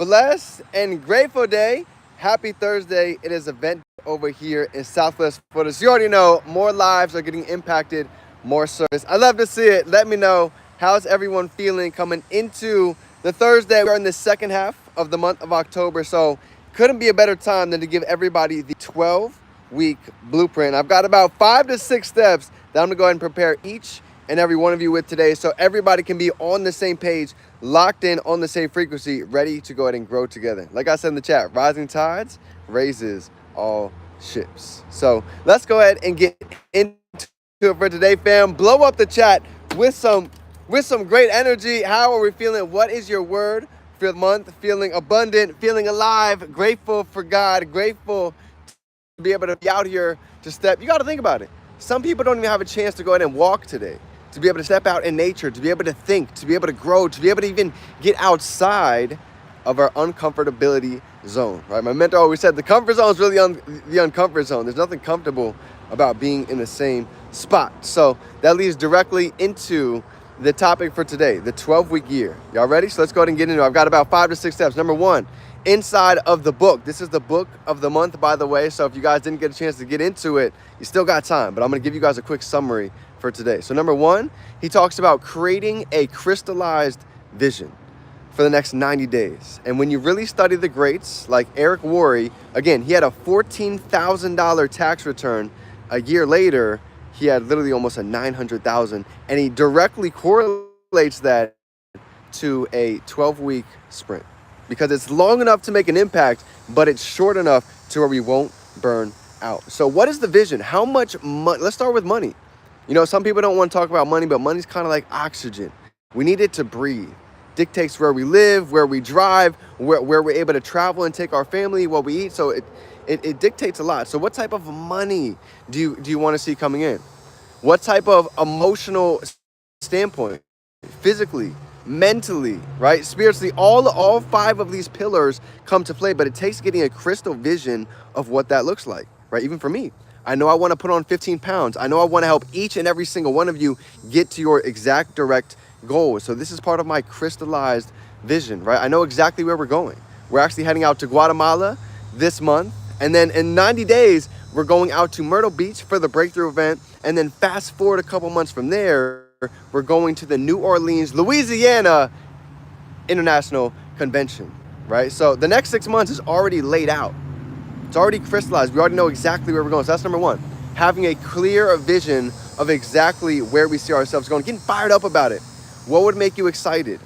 Blessed and grateful day. Happy Thursday. It is event over here in Southwest Florida. So you already know more lives are getting impacted, more service. I love to see it. Let me know, how's everyone feeling coming into the Thursday. We're in the second half of the month of October. So couldn't be a better time than to give everybody the 12-week blueprint. I've got about 5 to 6 steps that I'm gonna go ahead and prepare each and every one of you with today, so everybody can be on the same page, locked in on the same frequency, ready to go ahead and grow together. Like I said in the chat, rising tides raises all ships. So let's go ahead and get into it for today, fam. Blow up the chat with some great energy. How are we feeling? What is your word for the month? Feeling abundant, feeling alive, grateful for God, grateful to be able to be out here to step. You got to think about it. Some people don't even have a chance to go ahead and walk today, to be able to step out in nature, to be able to think, to be able to grow, to be able to even get outside of our uncomfortability zone, right? My mentor always said the comfort zone is really the uncomfort zone. There's nothing comfortable about being in the same spot. So that leads directly into the topic for today, the 12-week year. Y'all ready? So let's go ahead and get into it. I've got about 5 to 6 steps. Number one, inside of the book. This is the book of the month, by the way. So if you guys didn't get a chance to get into it, you still got time. But I'm going to give you guys a quick summary for today. So number one, he talks about creating a crystallized vision for the next 90 days. And when you really study the greats, like Eric Worre, again, he had a $14,000 tax return. A year later, he had literally almost a $900,000, and he directly correlates that to a 12-week sprint because it's long enough to make an impact, but it's short enough to where we won't burn out. So what is the vision? How much money? Let's start with money. You know, some people don't want to talk about money, but money's kind of like oxygen. We need it to breathe. Dictates where we live, where we drive, where we're able to travel and take our family, what we eat. So it dictates a lot. So what type of money do you want to see coming in? What type of emotional standpoint? Physically, mentally, right? Spiritually, all 5 of these pillars come to play, but it takes getting a crystal vision of what that looks like, right? Even for me, I know I want to put on 15 pounds. I know I want to help each and every single one of you get to your exact direct goals. So this is part of my crystallized vision, right? I know exactly where we're going. We're actually heading out to Guatemala this month. And then in 90 days, we're going out to Myrtle Beach for the breakthrough event. And then fast forward a couple months from there, we're going to the New Orleans, Louisiana International Convention, right? So the next 6 months is already laid out. It's already crystallized. We already know exactly where we're going. So that's number one, having a clear vision of exactly where we see ourselves going, getting fired up about it. What would make you excited?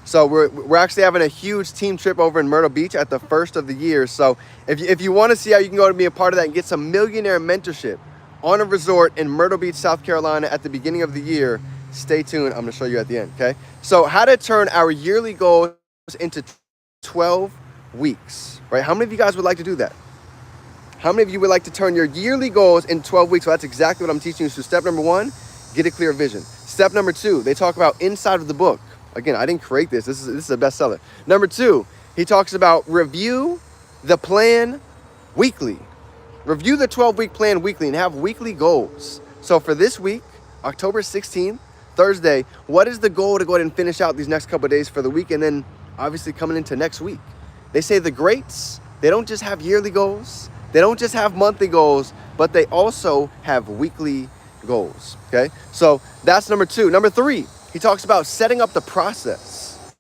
So we're actually having a huge team trip over in Myrtle Beach at the first of the year. So if you want to see how you can go to be a part of that and get some millionaire mentorship on a resort in Myrtle Beach, South Carolina at the beginning of the year, stay tuned. I'm going to show you at the end, okay? So how to turn our yearly goals into 12 weeks, right? How many of you guys would like to do that? How many of you would like to turn your yearly goals in 12 weeks? So that's exactly what I'm teaching you. So step number one, get a clear vision. Step number two, they talk about inside of the book. Again, I didn't create this. This is a bestseller. Number two, he talks about review the plan weekly. Review the 12-week plan weekly and have weekly goals. So for this week, October 16th, Thursday, what is the goal to go ahead and finish out these next couple of days for the week, and then obviously coming into next week? They say the greats, they don't just have yearly goals. They don't just have monthly goals, but they also have weekly goals, okay? So that's number two. Number three, he talks about setting up the process.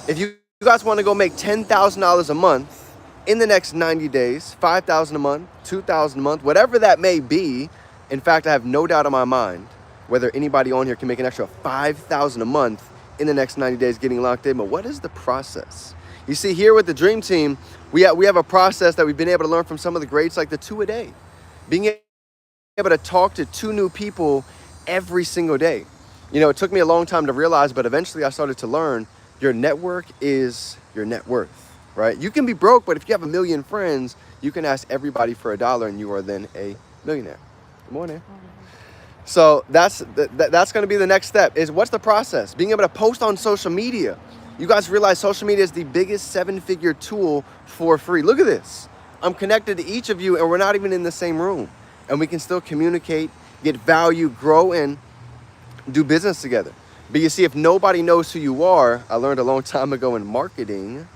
If you guys want to go make $10,000 a month in the next 90 days, $5,000 a month, $2,000 a month, whatever that may be. In fact, I have no doubt in my mind whether anybody on here can make an extra $5,000 a month in the next 90 days getting locked in. But what is the process? You see, here with the Dream Team, we have a process that we've been able to learn from some of the greats, like the 2 a day. Being able to talk to 2 new people every single day. You know, it took me a long time to realize, but eventually I started to learn your network is your net worth, right? You can be broke, but if you have 1 million friends, you can ask everybody for $1 and you are then a millionaire. Good morning. So that's going to be the next step, is what's the process? Being able to post on social media. You guys realize social media is the biggest 7-figure tool for free. Look at this. I'm connected to each of you and we're not even in the same room. And we can still communicate, get value, grow, and do business together. But you see, if nobody knows who you are, I learned a long time ago in marketing,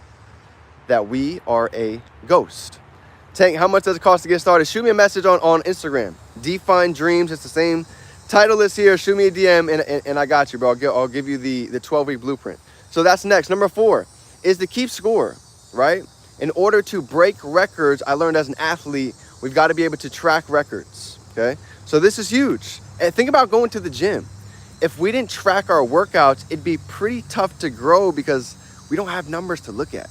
that we are a ghost. Tank, how much does it cost to get started? Shoot me a message on Instagram. Define Dreams. It's the same title list here. Shoot me a DM and I got you, bro. I'll give you the 12-week blueprint. So that's next. Number 4 is to keep score, right? In order to break records, I learned as an athlete, we've got to be able to track records, okay? So this is huge. And think about going to the gym. If we didn't track our workouts, it'd be pretty tough to grow because we don't have numbers to look at.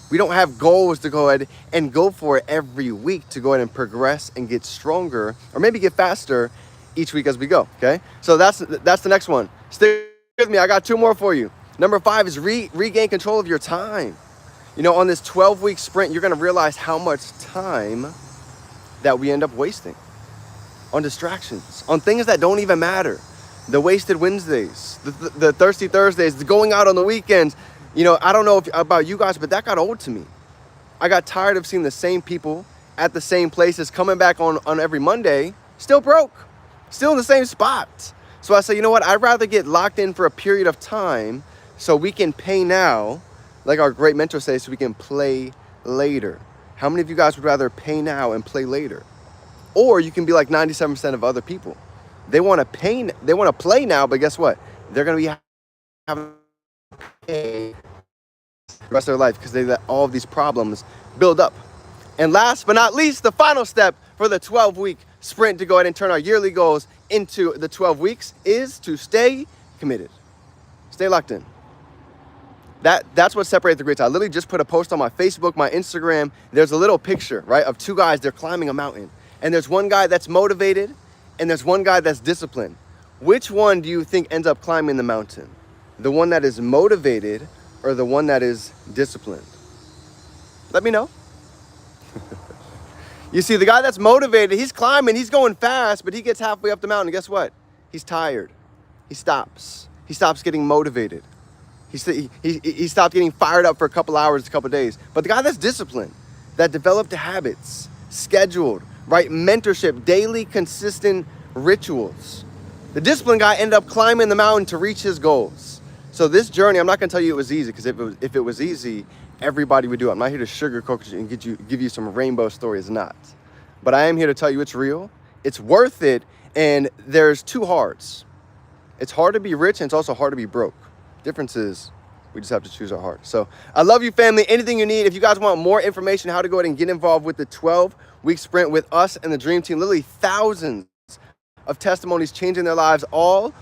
We don't have goals to go ahead and go for it every week to go ahead and progress and get stronger or maybe get faster each week as we go, okay? So that's the next one. Stay with me. I got 2 more for you. Number 5 is regain control of your time. You know, on this 12-week sprint, you're going to realize how much time that we end up wasting on distractions, on things that don't even matter. The wasted Wednesdays, the thirsty Thursdays, the going out on the weekends. You know, I don't know about you guys, but that got old to me. I got tired of seeing the same people at the same places, coming back on every Monday, still broke, still in the same spot. So I said, you know what? I'd rather get locked in for a period of time so we can pay now, like our great mentor says, so we can play later. How many of you guys would rather pay now and play later? Or you can be like 97% of other people. They want to play now, but guess what? They're going to be having to pay the rest of their life because they let all of these problems build up. And last but not least, the final step for the 12-week sprint to go ahead and turn our yearly goals into the 12 weeks is to stay committed. Stay locked in. That's what separates the greats. I literally just put a post on my Facebook, my Instagram. There's a little picture, right, of 2 guys. They're climbing a mountain. And there's one guy that's motivated and there's one guy that's disciplined. Which one do you think ends up climbing the mountain? The one that is motivated or the one that is disciplined? Let me know. You see, the guy that's motivated, he's climbing, he's going fast, but he gets halfway up the mountain, and guess what? He's tired. He stops. He stops getting motivated. He stopped getting fired up for a couple hours, a couple days. But the guy that's disciplined, that developed the habits, scheduled, right? Mentorship, daily, consistent rituals. The disciplined guy ended up climbing the mountain to reach his goals. So this journey, I'm not going to tell you it was easy, because if it was easy, everybody would do it. I'm not here to sugarcoat you and give you some rainbow stories, not. But I am here to tell you it's real, it's worth it, and there's 2 hards. It's hard to be rich, and it's also hard to be broke. Difference is we just have to choose our heart. So I love you, family. Anything you need, if you guys want more information, how to go ahead and get involved with the 12-week sprint with us and the Dream Team, literally thousands of testimonies changing their lives, all